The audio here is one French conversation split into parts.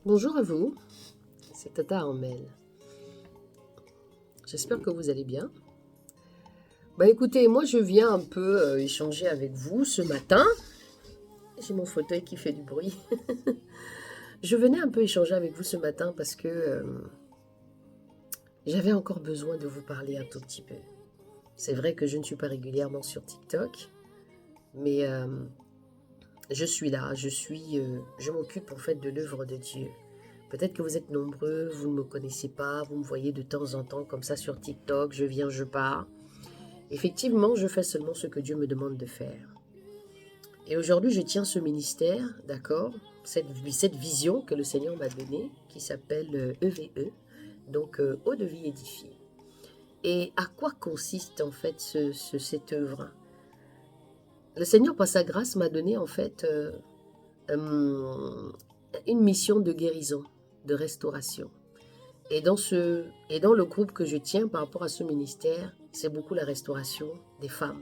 Bonjour à vous, c'est Tata Armel. J'espère que vous allez bien. Écoutez, moi je viens un peu échanger avec vous ce matin. J'ai mon fauteuil qui fait du bruit. Je venais un peu échanger avec vous ce matin parce que j'avais encore besoin de vous parler un tout petit peu. C'est vrai que je ne suis pas régulièrement sur TikTok, mais je suis là, je m'occupe en fait de l'œuvre de Dieu. Peut-être que vous êtes nombreux, vous ne me connaissez pas, vous me voyez de temps en temps comme ça sur TikTok, je viens, je pars. Effectivement, je fais seulement ce que Dieu me demande de faire. Et aujourd'hui, je tiens ce ministère, d'accord, cette vision que le Seigneur m'a donnée, qui s'appelle EVE, donc Eau de vie édifiée. Et à quoi consiste en fait cette œuvre? Le Seigneur, par sa grâce, m'a donné en fait euh, une mission de guérison, de restauration. Et dans le groupe que je tiens par rapport à ce ministère, c'est beaucoup la restauration des femmes.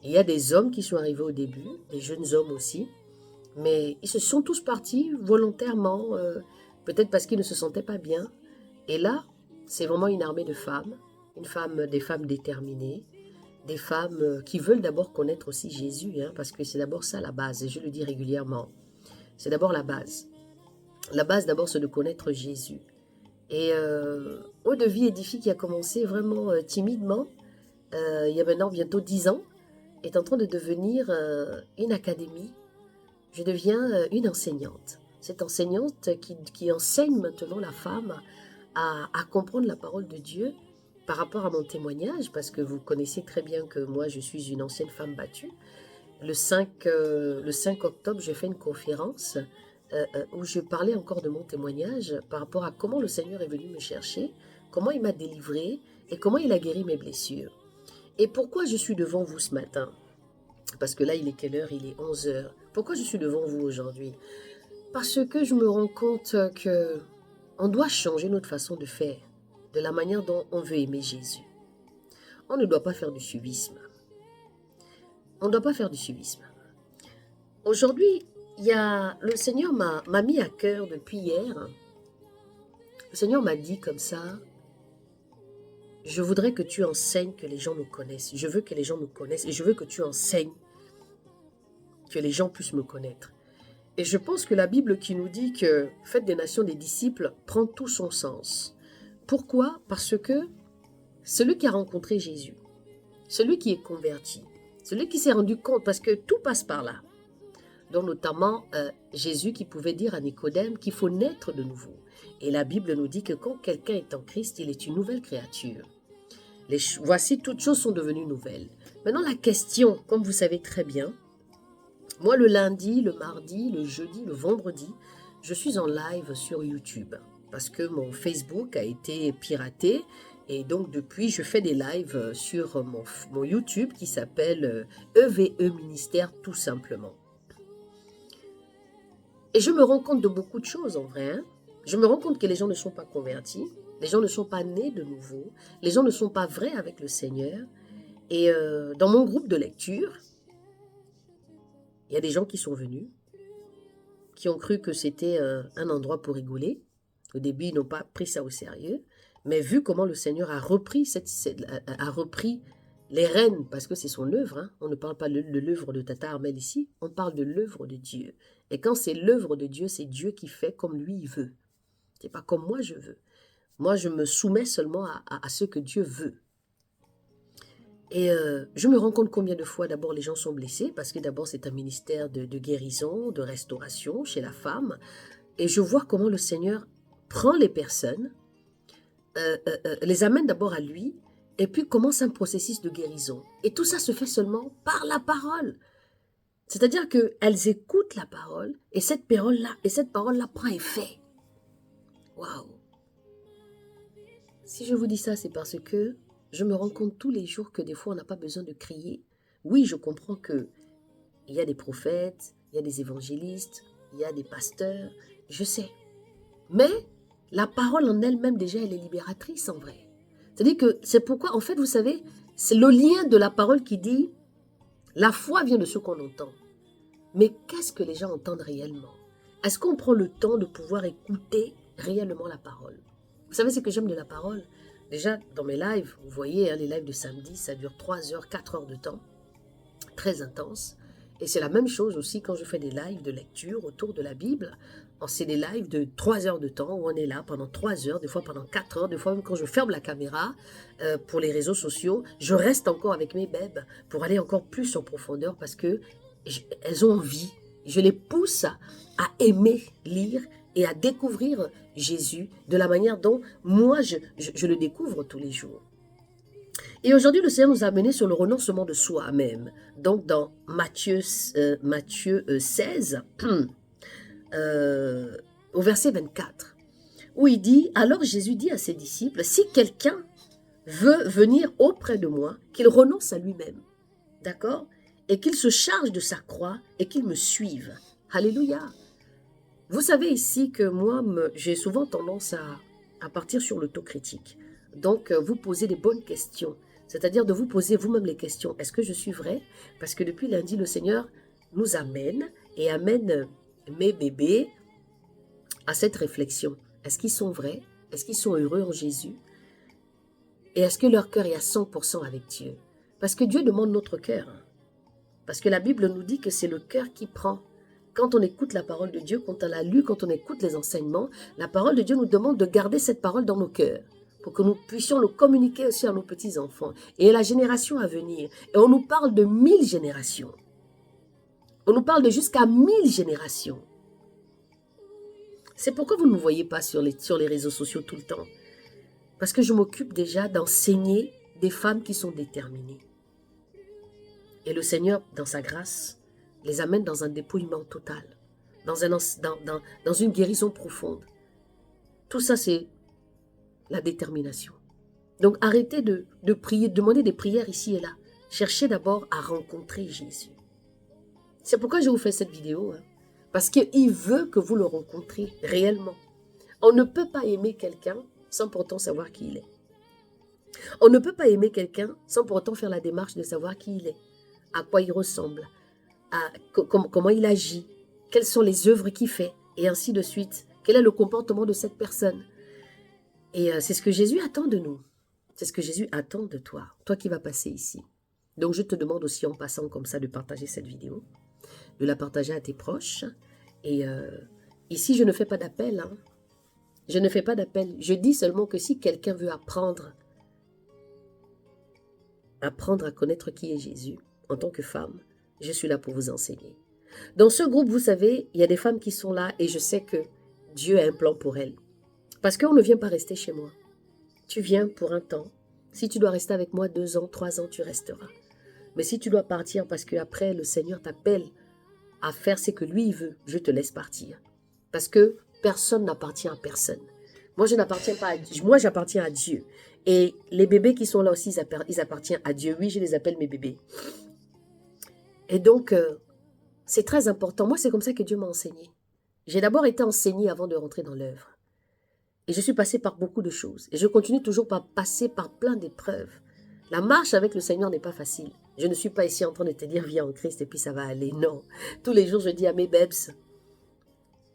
Il y a des hommes qui sont arrivés au début, des jeunes hommes aussi, mais ils se sont tous partis volontairement, peut-être parce qu'ils ne se sentaient pas bien. Et là, c'est vraiment une armée de femmes, des femmes déterminées, des femmes qui veulent d'abord connaître aussi Jésus, hein, parce que c'est d'abord ça la base, et je le dis régulièrement. C'est d'abord la base. La base d'abord, c'est de connaître Jésus. Et Eau de vie édifiée qui a commencé vraiment timidement, il y a maintenant bientôt 10 ans, est en train de devenir une académie. Je deviens une enseignante. Cette enseignante qui enseigne maintenant la femme à comprendre la parole de Dieu par rapport à mon témoignage, parce que vous connaissez très bien que moi, je suis une ancienne femme battue. Le 5 octobre, j'ai fait une conférence où je parlais encore de mon témoignage par rapport à comment le Seigneur est venu me chercher, comment il m'a délivré et comment il a guéri mes blessures. Et pourquoi je suis devant vous ce matin? Parce que là, il est quelle heure? Il est 11 heures. Pourquoi je suis devant vous aujourd'hui? Parce que je me rends compte que on doit changer notre façon de faire, de la manière dont on veut aimer Jésus. On ne doit pas faire du suivisme. On ne doit pas faire du suivisme. Aujourd'hui, le Seigneur m'a mis à cœur depuis hier. Le Seigneur m'a dit comme ça, je voudrais que tu enseignes que les gens me connaissent. Je veux que les gens me connaissent et je veux que tu enseignes que les gens puissent me connaître. Et je pense que la Bible qui nous dit que faites des nations des disciples prend tout son sens. Pourquoi? Parce que celui qui a rencontré Jésus, celui qui est converti, celui qui s'est rendu compte, parce que tout passe par là, dont notamment Jésus qui pouvait dire à Nicodème qu'il faut naître de nouveau. Et la Bible nous dit que quand quelqu'un est en Christ, il est une nouvelle créature. Voici, toutes choses sont devenues nouvelles. Maintenant, la question, comme vous savez très bien, moi, le lundi, le mardi, le jeudi, le vendredi, je suis en live sur YouTube parce que mon Facebook a été piraté et donc depuis, je fais des lives sur mon YouTube qui s'appelle EVE Ministère tout simplement. Et je me rends compte de beaucoup de choses en vrai. Hein. Je me rends compte que les gens ne sont pas convertis, les gens ne sont pas nés de nouveau, les gens ne sont pas vrais avec le Seigneur. Et dans mon groupe de lecture, il y a des gens qui sont venus, qui ont cru que c'était un endroit pour rigoler. Au début, ils n'ont pas pris ça au sérieux. Mais vu comment le Seigneur a repris, a repris les rênes, parce que c'est son œuvre, hein. On ne parle pas de l'œuvre de Tata Armel ici, on parle de l'œuvre de Dieu. Et quand c'est l'œuvre de Dieu, c'est Dieu qui fait comme lui il veut. C'est pas comme moi je veux. Moi, je me soumets seulement à ce que Dieu veut. Et je me rends compte combien de fois d'abord les gens sont blessés, parce que d'abord c'est un ministère de guérison, de restauration chez la femme. Et je vois comment le Seigneur prend les personnes, les amène d'abord à lui, et puis commence un processus de guérison. Et tout ça se fait seulement par la parole. C'est-à-dire qu'elles écoutent la parole, et cette parole-là prend effet. Waouh! Si je vous dis ça, c'est parce que je me rends compte tous les jours que des fois, on n'a pas besoin de crier. Oui, je comprends qu'il y a des prophètes, il y a des évangélistes, il y a des pasteurs, je sais. Mais la parole en elle-même, déjà, elle est libératrice en vrai. C'est-à-dire que c'est pourquoi, en fait, vous savez, c'est le lien de la parole qui dit la foi vient de ce qu'on entend. Mais qu'est-ce que les gens entendent réellement? Est-ce qu'on prend le temps de pouvoir écouter réellement la parole? Vous savez ce que j'aime de la parole? Déjà, dans mes lives, vous voyez, hein, les lives de samedi, ça dure 3 heures, 4 heures de temps, très intense. Et c'est la même chose aussi quand je fais des lives de lecture autour de la Bible. C'est des lives de 3 heures de temps où on est là pendant 3 heures, des fois pendant 4 heures, des fois même quand je ferme la caméra pour les réseaux sociaux, je reste encore avec mes bébés pour aller encore plus en profondeur parce que elles ont envie. Je les pousse à aimer lire et à découvrir Jésus de la manière dont moi je le découvre tous les jours. Et aujourd'hui, le Seigneur nous a amenés sur le renoncement de soi-même. Donc, dans Matthieu 16, au verset 24, où il dit, « Alors Jésus dit à ses disciples, si quelqu'un veut venir auprès de moi, qu'il renonce à lui-même, d'accord? Et qu'il se charge de sa croix et qu'il me suive. » Alléluia. Vous savez ici que moi, j'ai souvent tendance à partir sur l'autocritique. Donc, vous posez des bonnes questions. C'est-à-dire de vous poser vous-même les questions. Est-ce que je suis vrai? Parce que depuis lundi, le Seigneur nous amène et amène mes bébés à cette réflexion. Est-ce qu'ils sont vrais? Est-ce qu'ils sont heureux en Jésus? Et est-ce que leur cœur est à 100% avec Dieu? Parce que Dieu demande notre cœur. Parce que la Bible nous dit que c'est le cœur qui prend. Quand on écoute la parole de Dieu, quand on la lu, quand on écoute les enseignements, la parole de Dieu nous demande de garder cette parole dans nos cœurs pour que nous puissions le communiquer aussi à nos petits-enfants et à la génération à venir. Et on nous parle de 1000 générations. On nous parle de jusqu'à 1000 générations. C'est pourquoi vous ne me voyez pas sur les réseaux sociaux tout le temps. Parce que je m'occupe déjà d'enseigner des femmes qui sont déterminées. Et le Seigneur, dans sa grâce, les amène dans un dépouillement total, dans une guérison profonde. Tout ça, c'est la détermination. Donc, arrêtez de prier, demander des prières ici et là. Cherchez d'abord à rencontrer Jésus. C'est pourquoi je vous fais cette vidéo. Parce qu'il veut que vous le rencontriez réellement. On ne peut pas aimer quelqu'un sans pourtant savoir qui il est. On ne peut pas aimer quelqu'un sans pourtant faire la démarche de savoir qui il est, à quoi il ressemble, comment il agit, quelles sont les œuvres qu'il fait, et ainsi de suite. Quel est le comportement de cette personne? Et c'est ce que Jésus attend de nous. C'est ce que Jésus attend de toi, toi qui vas passer ici. Donc je te demande aussi en passant comme ça de partager cette vidéo, de la partager à tes proches. Et ici, je ne fais pas d'appel. Hein. Je ne fais pas d'appel. Je dis seulement que si quelqu'un veut apprendre à connaître qui est Jésus, en tant que femme, je suis là pour vous enseigner. Dans ce groupe, vous savez, il y a des femmes qui sont là et je sais que Dieu a un plan pour elles. Parce qu'on ne vient pas rester chez moi. Tu viens pour un temps. Si tu dois rester avec moi 2 ans, 3 ans, tu resteras. Mais si tu dois partir parce qu'après le Seigneur t'appelle à faire ce que lui veut, je te laisse partir. Parce que personne n'appartient à personne. Moi, je n'appartiens pas à Dieu. Moi, j'appartiens à Dieu. Et les bébés qui sont là aussi, ils appartiennent à Dieu. Oui, je les appelle mes bébés. Et donc, c'est très important. Moi, c'est comme ça que Dieu m'a enseigné. J'ai d'abord été enseignée avant de rentrer dans l'œuvre. Et je suis passée par beaucoup de choses. Et je continue toujours par passer par plein d'épreuves. La marche avec le Seigneur n'est pas facile. Je ne suis pas ici en train de te dire, viens en Christ et puis ça va aller. Non. Tous les jours, je dis à mes bébés,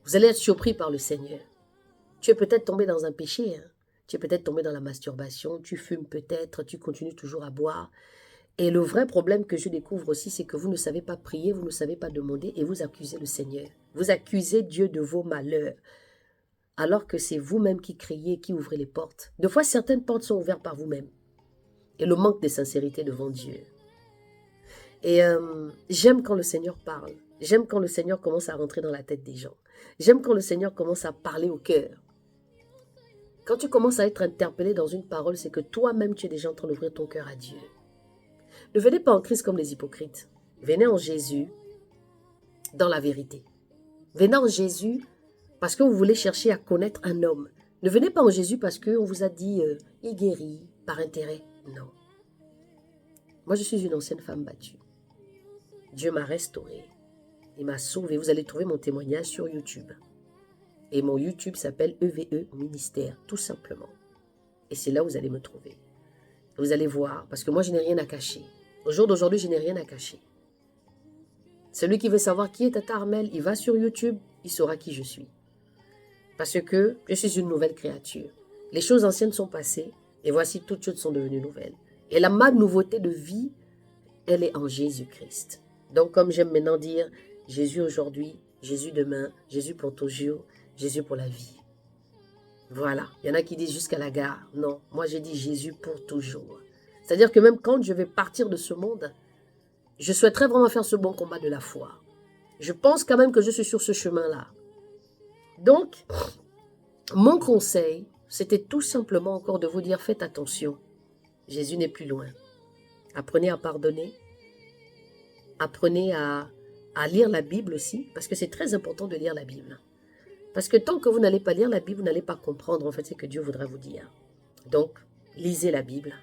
vous allez être surpris par le Seigneur. Tu es peut-être tombé dans un péché. Hein? Tu es peut-être tombé dans la masturbation. Tu fumes peut-être. Tu continues toujours à boire. Et le vrai problème que je découvre aussi, c'est que vous ne savez pas prier, vous ne savez pas demander et vous accusez le Seigneur. Vous accusez Dieu de vos malheurs. Alors que c'est vous-même qui criez, qui ouvrez les portes. Des fois, certaines portes sont ouvertes par vous-même. Et le manque de sincérité devant Dieu. Et j'aime quand le Seigneur parle. J'aime quand le Seigneur commence à rentrer dans la tête des gens. J'aime quand le Seigneur commence à parler au cœur. Quand tu commences à être interpellé dans une parole, c'est que toi-même, tu es déjà en train d'ouvrir ton cœur à Dieu. Ne venez pas en Christ comme les hypocrites. Venez en Jésus dans la vérité. Venez en Jésus parce que vous voulez chercher à connaître un homme. Ne venez pas en Jésus parce qu'on vous a dit il guérit par intérêt. Non. Moi, je suis une ancienne femme battue. Dieu m'a restaurée. Il m'a sauvée. Vous allez trouver mon témoignage sur YouTube. Et mon YouTube s'appelle EVE Ministère, tout simplement. Et c'est là où vous allez me trouver. Vous allez voir, parce que moi, je n'ai rien à cacher. Au jour d'aujourd'hui, je n'ai rien à cacher. Celui qui veut savoir qui est Tata Armelle, il va sur YouTube, il saura qui je suis. Parce que je suis une nouvelle créature. Les choses anciennes sont passées et voici toutes choses sont devenues nouvelles. Et ma nouveauté de vie, elle est en Jésus-Christ. Donc comme j'aime maintenant dire, Jésus aujourd'hui, Jésus demain, Jésus pour toujours, Jésus pour la vie. Voilà, il y en a qui disent jusqu'à la gare. Non, moi j'ai dit Jésus pour toujours. C'est-à-dire que même quand je vais partir de ce monde, je souhaiterais vraiment faire ce bon combat de la foi. Je pense quand même que je suis sur ce chemin-là. Donc, mon conseil, c'était tout simplement encore de vous dire, faites attention. Jésus n'est plus loin. Apprenez à pardonner. Apprenez à lire la Bible aussi, parce que c'est très important de lire la Bible. Parce que tant que vous n'allez pas lire la Bible, vous n'allez pas comprendre en fait ce que Dieu voudra vous dire. Donc, lisez la Bible.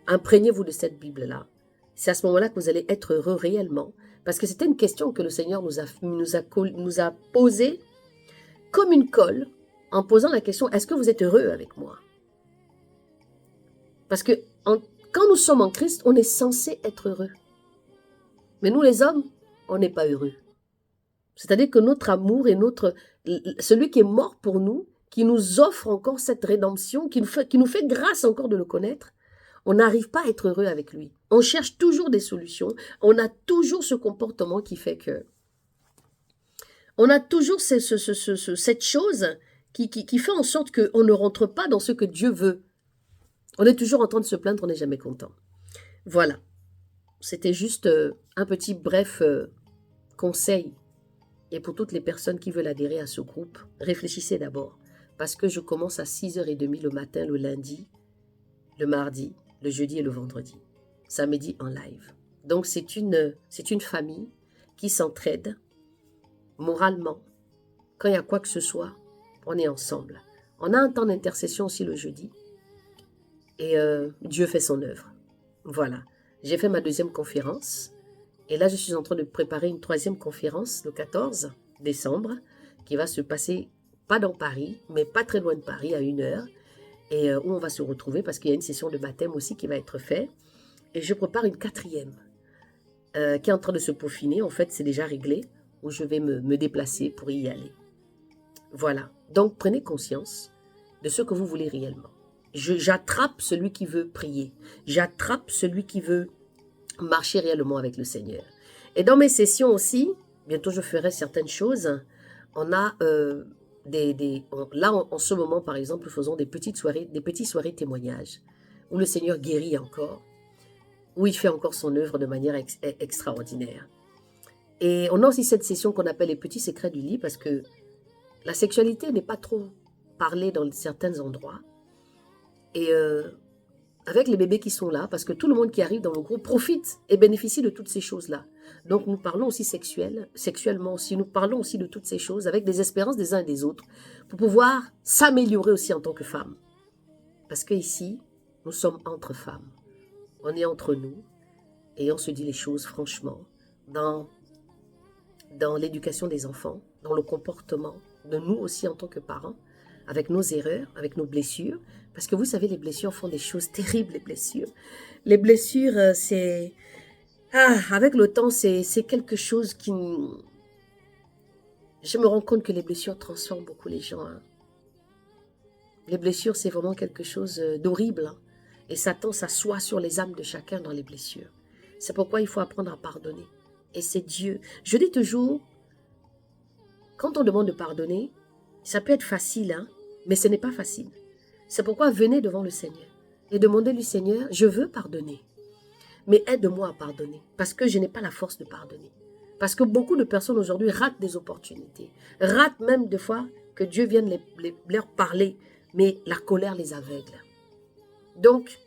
Imprégnez-vous de cette Bible-là. C'est à ce moment-là que vous allez être heureux réellement. Parce que c'était une question que le Seigneur nous a posée comme une colle, en posant la question, est-ce que vous êtes heureux avec moi? Parce que quand nous sommes en Christ, on est censé être heureux. Mais nous les hommes, on n'est pas heureux. C'est-à-dire que notre amour et celui qui est mort pour nous, qui nous offre encore cette rédemption, qui nous fait grâce encore de le connaître, on n'arrive pas à être heureux avec lui. On cherche toujours des solutions. On a toujours ce comportement qui fait que... On a toujours cette chose qui fait en sorte qu'on ne rentre pas dans ce que Dieu veut. On est toujours en train de se plaindre, on n'est jamais content. Voilà. C'était juste un petit bref conseil. Et pour toutes les personnes qui veulent adhérer à ce groupe, réfléchissez d'abord. Parce que je commence à 6h30 le matin, le lundi, le mardi, le jeudi et le vendredi. Samedi en live. Donc c'est une famille qui s'entraide moralement. Quand il y a quoi que ce soit, on est ensemble. On a un temps d'intercession aussi le jeudi. Et Dieu fait son œuvre. Voilà. J'ai fait ma 2e conférence. Et là, je suis en train de préparer une 3e conférence le 14 décembre qui va se passer, pas dans Paris, mais pas très loin de Paris, à 1h. Et où on va se retrouver parce qu'il y a une session de baptême aussi qui va être faite. Et je prépare une 4e qui est en train de se peaufiner. En fait, c'est déjà réglé où je vais me déplacer pour y aller. Voilà. Donc, prenez conscience de ce que vous voulez réellement. J'attrape celui qui veut prier. J'attrape celui qui veut marcher réellement avec le Seigneur. Et dans mes sessions aussi, bientôt je ferai certaines choses. On a là, en ce moment, par exemple, nous faisons des petites soirées témoignages où le Seigneur guérit encore, où il fait encore son œuvre de manière extraordinaire. Et on a aussi cette session qu'on appelle les petits secrets du lit parce que la sexualité n'est pas trop parlée dans certains endroits. Et avec les bébés qui sont là, parce que tout le monde qui arrive dans le groupe profite et bénéficie de toutes ces choses-là. Donc nous parlons aussi sexuellement aussi, nous parlons aussi de toutes ces choses avec des espérances des uns et des autres pour pouvoir s'améliorer aussi en tant que femmes. Parce qu'ici, nous sommes entre femmes. On est entre nous et on se dit les choses franchement dans l'éducation des enfants, dans le comportement de nous aussi en tant que parents, avec nos erreurs, avec nos blessures. Parce que vous savez, les blessures font des choses terribles, les blessures. Les blessures, c'est... avec le temps, c'est quelque chose qui... Je me rends compte que les blessures transforment beaucoup les gens. Les blessures, c'est vraiment quelque chose d'horrible. Et Satan s'assoit sur les âmes de chacun dans les blessures. C'est pourquoi il faut apprendre à pardonner. Et c'est Dieu. Je dis toujours, quand on demande de pardonner, ça peut être facile, mais ce n'est pas facile. C'est pourquoi venez devant le Seigneur et demandez-lui, Seigneur, je veux pardonner, mais aide-moi à pardonner parce que je n'ai pas la force de pardonner. Parce que beaucoup de personnes aujourd'hui ratent des opportunités, ratent même des fois que Dieu vienne leur parler, mais la colère les aveugle. Donc,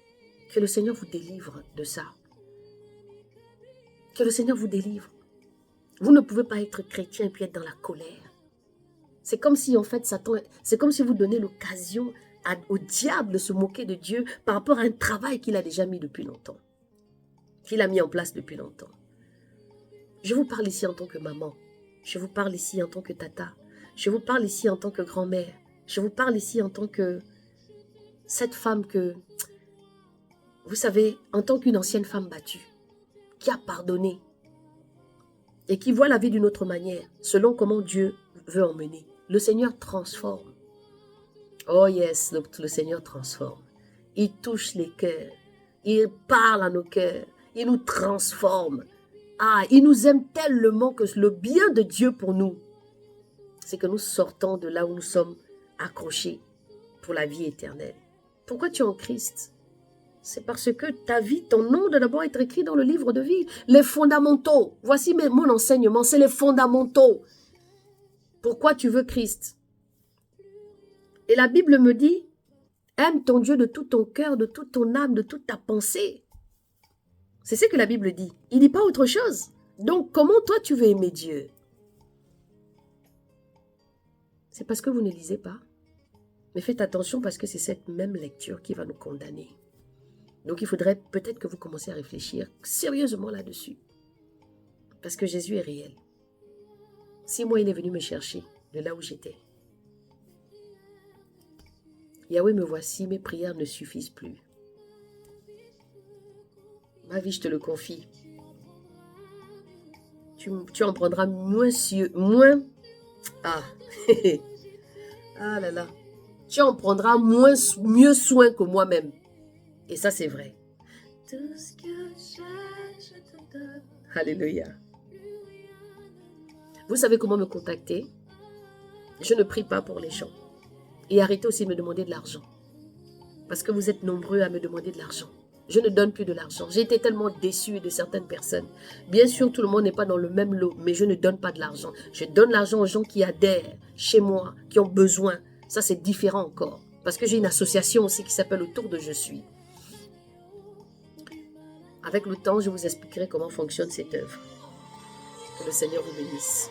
que le Seigneur vous délivre de ça. Que le Seigneur vous délivre. Vous ne pouvez pas être chrétien et puis être dans la colère. C'est comme si en fait Satan, c'est comme si vous donnez l'occasion au diable de se moquer de Dieu par rapport à un travail qu'il a déjà mis depuis longtemps. Qu'il a mis en place depuis longtemps. Je vous parle ici en tant que maman. Je vous parle ici en tant que tata. Je vous parle ici en tant que grand-mère. Je vous parle ici en tant que cette femme que, vous savez, en tant qu'une ancienne femme battue, qui a pardonné et qui voit la vie d'une autre manière, selon comment Dieu veut emmener. Le Seigneur transforme. Oh yes, le Seigneur transforme. Il touche les cœurs. Il parle à nos cœurs. Il nous transforme. Ah, il nous aime tellement que le bien de Dieu pour nous, c'est que nous sortons de là où nous sommes accrochés pour la vie éternelle. Pourquoi tu es en Christ? C'est parce que ta vie, ton nom doit d'abord être écrit dans le livre de vie. Les fondamentaux. Voici mon enseignement, c'est les fondamentaux. Pourquoi tu veux Christ? Et la Bible me dit, aime ton Dieu de tout ton cœur, de toute ton âme, de toute ta pensée. C'est ce que la Bible dit. Il ne dit pas autre chose. Donc, comment toi tu veux aimer Dieu? C'est parce que vous ne lisez pas. Mais faites attention parce que c'est cette même lecture qui va nous condamner. Donc, il faudrait peut-être que vous commenciez à réfléchir sérieusement là-dessus. Parce que Jésus est réel. 6 mois, il est venu me chercher de là où j'étais. Yahweh, me voici, mes prières ne suffisent plus. Ma vie, je te le confie. Tu en prendras moins... Ah, ah là là. Tu en prendras mieux soin que moi-même. Et ça, c'est vrai. Tout ce que j'ai, je te donne. Alléluia. Vous savez comment me contacter? Je ne prie pas pour les gens. Et arrêtez aussi de me demander de l'argent. Parce que vous êtes nombreux à me demander de l'argent. Je ne donne plus de l'argent. J'ai été tellement déçue de certaines personnes. Bien sûr, tout le monde n'est pas dans le même lot, mais je ne donne pas de l'argent. Je donne l'argent aux gens qui adhèrent chez moi, qui ont besoin. Ça, c'est différent encore. Parce que j'ai une association aussi qui s'appelle Autour de Je suis. Avec le temps, je vous expliquerai comment fonctionne cette œuvre. Que le Seigneur vous bénisse.